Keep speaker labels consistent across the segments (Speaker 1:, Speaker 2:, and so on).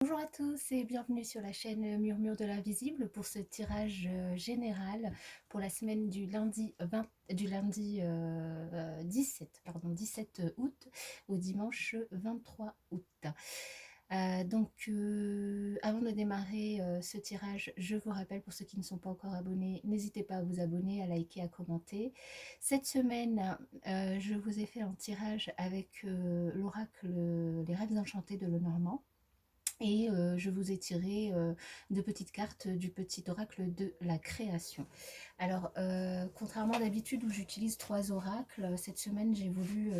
Speaker 1: Bonjour à tous et bienvenue sur la chaîne Murmure de l'Invisible pour ce tirage général pour la semaine du lundi 17 août au dimanche 23 août. Avant de démarrer ce tirage, je vous rappelle pour ceux qui ne sont pas encore abonnés, n'hésitez pas à vous abonner, à liker, à commenter. Cette semaine, je vous ai fait un tirage avec l'oracle Les Rêves Enchantés de Lenormand. Et je vous ai tiré deux petites cartes du petit oracle de la création. Alors, contrairement à d'habitude où j'utilise 3 oracles, cette semaine j'ai voulu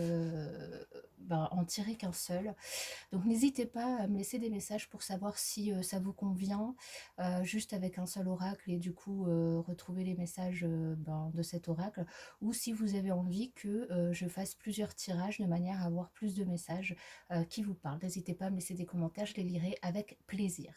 Speaker 1: en tirer qu'un seul. Donc n'hésitez pas à me laisser des messages pour savoir si ça vous convient, juste avec un seul oracle et du coup retrouver les messages de cet oracle, ou si vous avez envie que je fasse plusieurs tirages de manière à avoir plus de messages qui vous parlent. N'hésitez pas à me laisser des commentaires, je les lirai avec plaisir.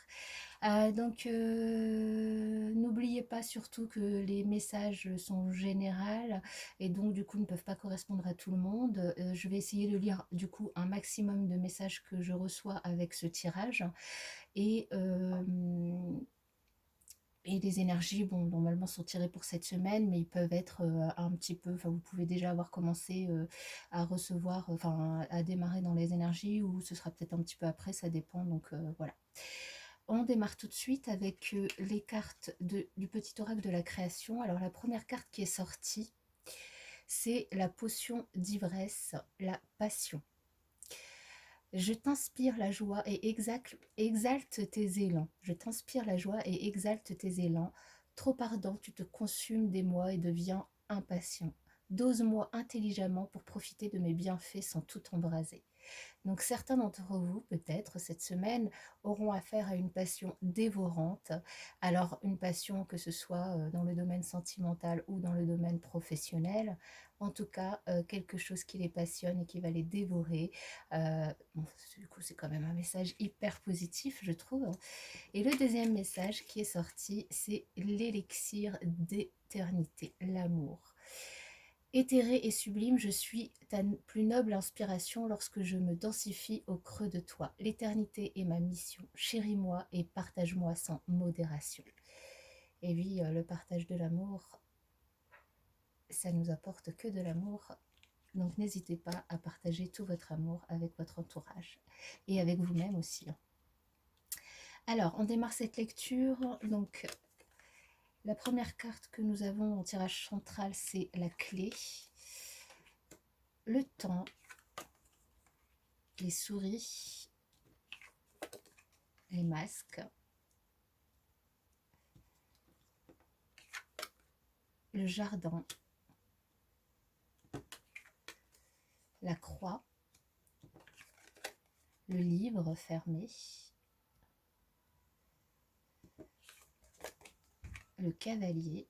Speaker 1: N'oubliez pas surtout que les messages sont généraux et donc du coup ne peuvent pas correspondre à tout le monde. Je vais essayer de lire du coup un maximum de messages que je reçois avec ce tirage et les énergies, bon, normalement sont tirées pour cette semaine, mais ils peuvent être un petit peu, enfin vous pouvez déjà avoir commencé à recevoir, enfin à démarrer dans les énergies, ou ce sera peut-être un petit peu après, ça dépend, donc voilà. On démarre tout de suite avec les cartes du petit oracle de la création. Alors la première carte qui est sortie, c'est la potion d'ivresse, la passion. Je t'inspire la joie et exalte tes élans. Je t'inspire la joie et exalte tes élans. Trop ardent, tu te consumes d'émoi et deviens impatient. Dose-moi intelligemment pour profiter de mes bienfaits sans tout embraser. Donc certains d'entre vous, peut-être, cette semaine, auront affaire à une passion dévorante. Alors une passion que ce soit dans le domaine sentimental ou dans le domaine professionnel, en tout cas quelque chose qui les passionne et qui va les dévorer. Bon, du coup c'est quand même un message hyper positif, je trouve. Et le deuxième message qui est sorti, c'est l'élixir d'éternité, l'amour. Éthérée et sublime, je suis ta plus noble inspiration lorsque je me densifie au creux de toi. L'éternité est ma mission. Chéris-moi et partage-moi sans modération. Et oui, le partage de l'amour, ça nous apporte que de l'amour. Donc n'hésitez pas à partager tout votre amour avec votre entourage et avec vous-même aussi. Alors, on démarre cette lecture. Donc, la première carte que nous avons en tirage central, c'est la clé. Le temps, les souris, les masques, le jardin, la croix, le livre fermé, le cavalier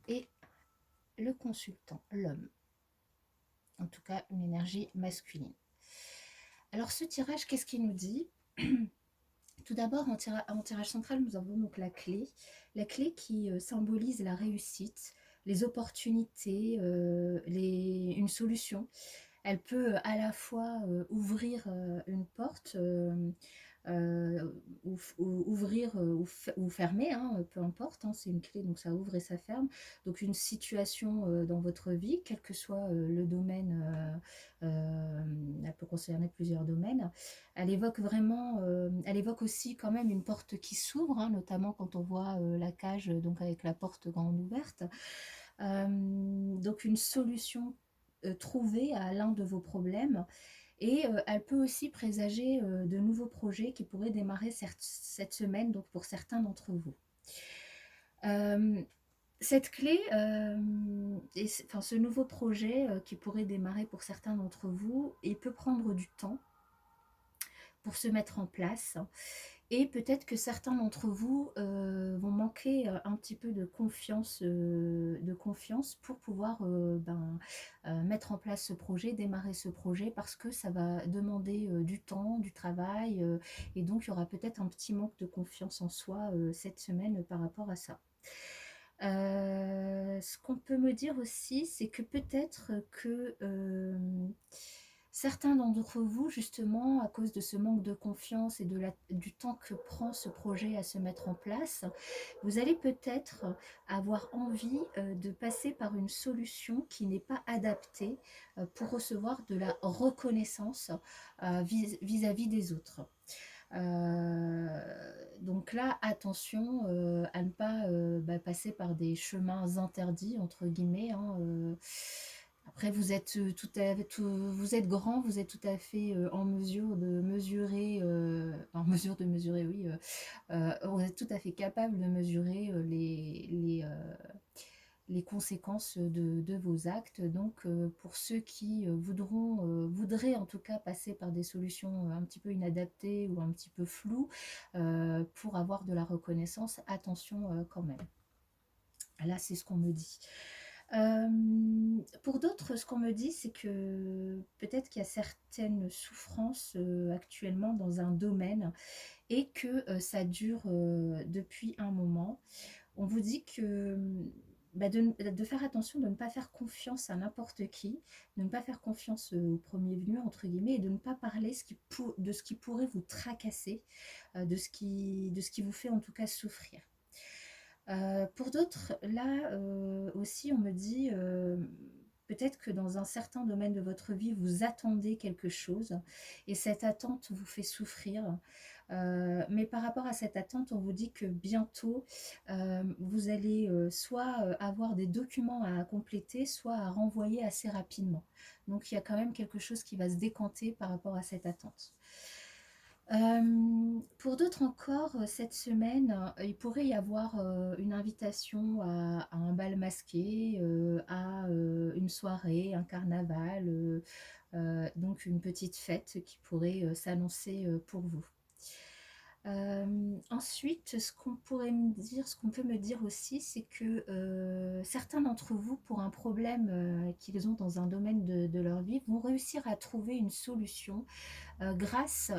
Speaker 1: et le consultant, l'homme. En tout cas, une énergie masculine. Alors ce tirage, qu'est-ce qu'il nous dit? Tout d'abord, en tirage central, nous avons donc la clé qui symbolise la réussite, les opportunités, une solution. Elle peut à la fois ouvrir une porte, ouvrir ou fermer, hein, peu importe, hein, c'est une clé, donc ça ouvre et ça ferme. Donc une situation dans votre vie, quel que soit le domaine, elle peut concerner plusieurs domaines. Elle évoque vraiment, elle évoque aussi quand même une porte qui s'ouvre, hein, notamment quand on voit la cage, donc avec la porte grande ouverte. Donc une solution trouvée à l'un de vos problèmes. Et elle peut aussi présager de nouveaux projets qui pourraient démarrer cette semaine, donc pour certains d'entre vous. Cette clé, ce nouveau projet qui pourrait démarrer pour certains d'entre vous, il peut prendre du temps pour se mettre en place. Et peut-être que certains d'entre vous vont manquer un petit peu de confiance pour pouvoir mettre en place ce projet, démarrer ce projet, parce que ça va demander du temps, du travail, et donc il y aura peut-être un petit manque de confiance en soi cette semaine par rapport à ça. Ce qu'on peut me dire aussi, c'est que peut-être que Certains d'entre vous, justement, à cause de ce manque de confiance et du temps que prend ce projet à se mettre en place, vous allez peut-être avoir envie de passer par une solution qui n'est pas adaptée pour recevoir de la reconnaissance vis-à-vis des autres. Donc là, attention à ne pas passer par des chemins interdits, entre guillemets, hein, après, vous êtes vous êtes grand, vous êtes tout à fait en mesure de mesurer, oui, vous êtes tout à fait capable de mesurer les conséquences de vos actes. Donc, pour ceux qui voudraient en tout cas passer par des solutions un petit peu inadaptées ou un petit peu floues pour avoir de la reconnaissance, attention quand même. Là, c'est ce qu'on me dit. Pour d'autres, ce qu'on me dit, c'est que peut-être qu'il y a certaines souffrances actuellement dans un domaine et que ça dure depuis un moment. On vous dit que de faire attention, de ne pas faire confiance à n'importe qui, de ne pas faire confiance au premier venu, entre guillemets, et de ne pas parler de ce qui pourrait vous tracasser, de ce qui vous fait en tout cas souffrir. Pour d'autres, là aussi, on me dit peut-être que dans un certain domaine de votre vie, vous attendez quelque chose et cette attente vous fait souffrir. Mais par rapport à cette attente, on vous dit que bientôt, vous allez soit avoir des documents à compléter, soit à renvoyer assez rapidement. Donc il y a quand même quelque chose qui va se décanter par rapport à cette attente. Pour d'autres encore, cette semaine, il pourrait y avoir une invitation à un bal masqué, à une soirée, un carnaval, donc une petite fête qui pourrait s'annoncer pour vous. Ensuite, ce qu'on peut me dire aussi, c'est que certains d'entre vous, pour un problème qu'ils ont dans un domaine de leur vie, vont réussir à trouver une solution grâce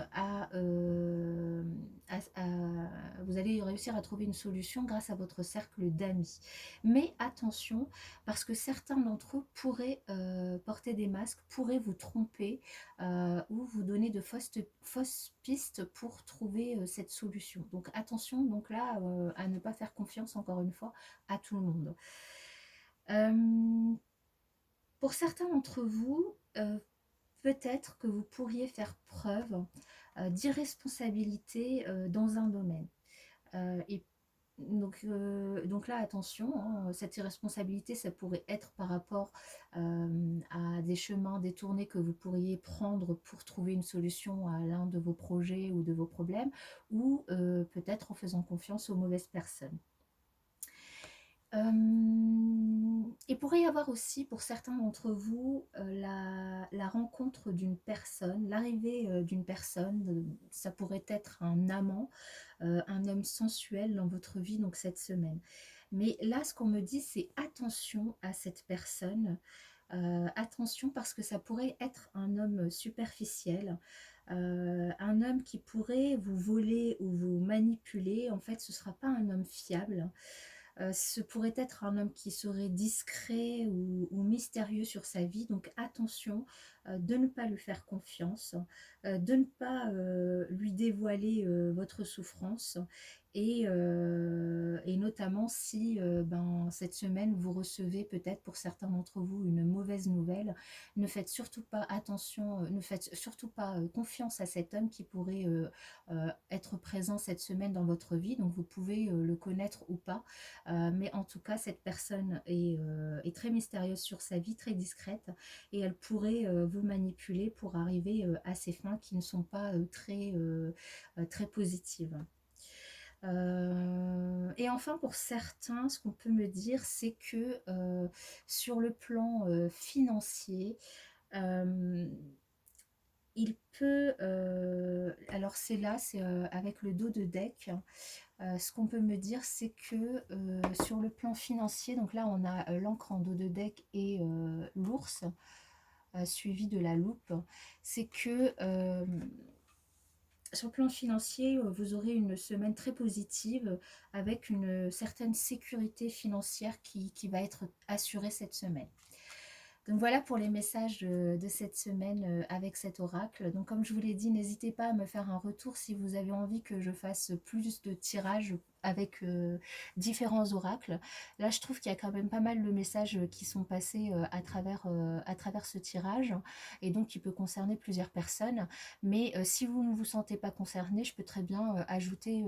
Speaker 1: vous allez réussir à trouver une solution grâce à votre cercle d'amis. Mais attention, parce que certains d'entre eux pourraient porter des masques, pourraient vous tromper ou vous donner de fausses pistes pour trouver cette solution. Donc attention, donc là, à ne pas faire confiance encore une fois à tout le monde. Pour certains d'entre vous, peut-être que vous pourriez faire preuve d'irresponsabilité dans un domaine. Et donc là, attention, hein, cette irresponsabilité, ça pourrait être par rapport à des chemins détournés que vous pourriez prendre pour trouver une solution à l'un de vos projets ou de vos problèmes, ou peut-être en faisant confiance aux mauvaises personnes. Il pourrait y avoir aussi pour certains d'entre vous la rencontre d'une personne, l'arrivée d'une personne, ça pourrait être un amant, un homme sensuel dans votre vie donc cette semaine. Mais là, ce qu'on me dit, c'est attention à cette personne, attention parce que ça pourrait être un homme superficiel, un homme qui pourrait vous voler ou vous manipuler. En fait, ce ne sera pas un homme fiable. Ce pourrait être un homme qui serait discret ou mystérieux sur sa vie, donc attention de ne pas lui faire confiance, de ne pas lui dévoiler votre souffrance et notamment si cette semaine vous recevez peut-être pour certains d'entre vous une mauvaise nouvelle, ne faites surtout pas attention, ne faites surtout pas confiance à cet homme qui pourrait être présent cette semaine dans votre vie, donc vous pouvez le connaître ou pas. Mais en tout cas, cette personne est très mystérieuse sur sa vie, très discrète, et elle pourrait vous manipuler pour arriver à ses fins qui ne sont pas très positives. Et enfin, pour certains, ce qu'on peut me dire, c'est que sur le plan financier, il peut, alors c'est avec le dos de deck, ce qu'on peut me dire, c'est que sur le plan financier, donc là on a l'encre en dos de deck et l'ours, suivi de la loupe, c'est que sur le plan financier, vous aurez une semaine très positive avec une certaine sécurité financière qui va être assurée cette semaine. Donc voilà pour les messages de cette semaine avec cet oracle. Donc comme je vous l'ai dit, n'hésitez pas à me faire un retour si vous avez envie que je fasse plus de tirages avec différents oracles. Là, je trouve qu'il y a quand même pas mal de messages qui sont passés à travers ce tirage et donc qui peut concerner plusieurs personnes. Mais si vous ne vous sentez pas concerné, je peux très bien ajouter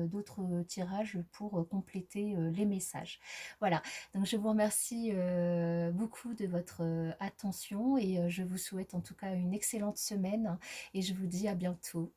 Speaker 1: d'autres tirages pour compléter les messages. Voilà, donc je vous remercie beaucoup de votre attention et je vous souhaite en tout cas une excellente semaine et je vous dis à bientôt.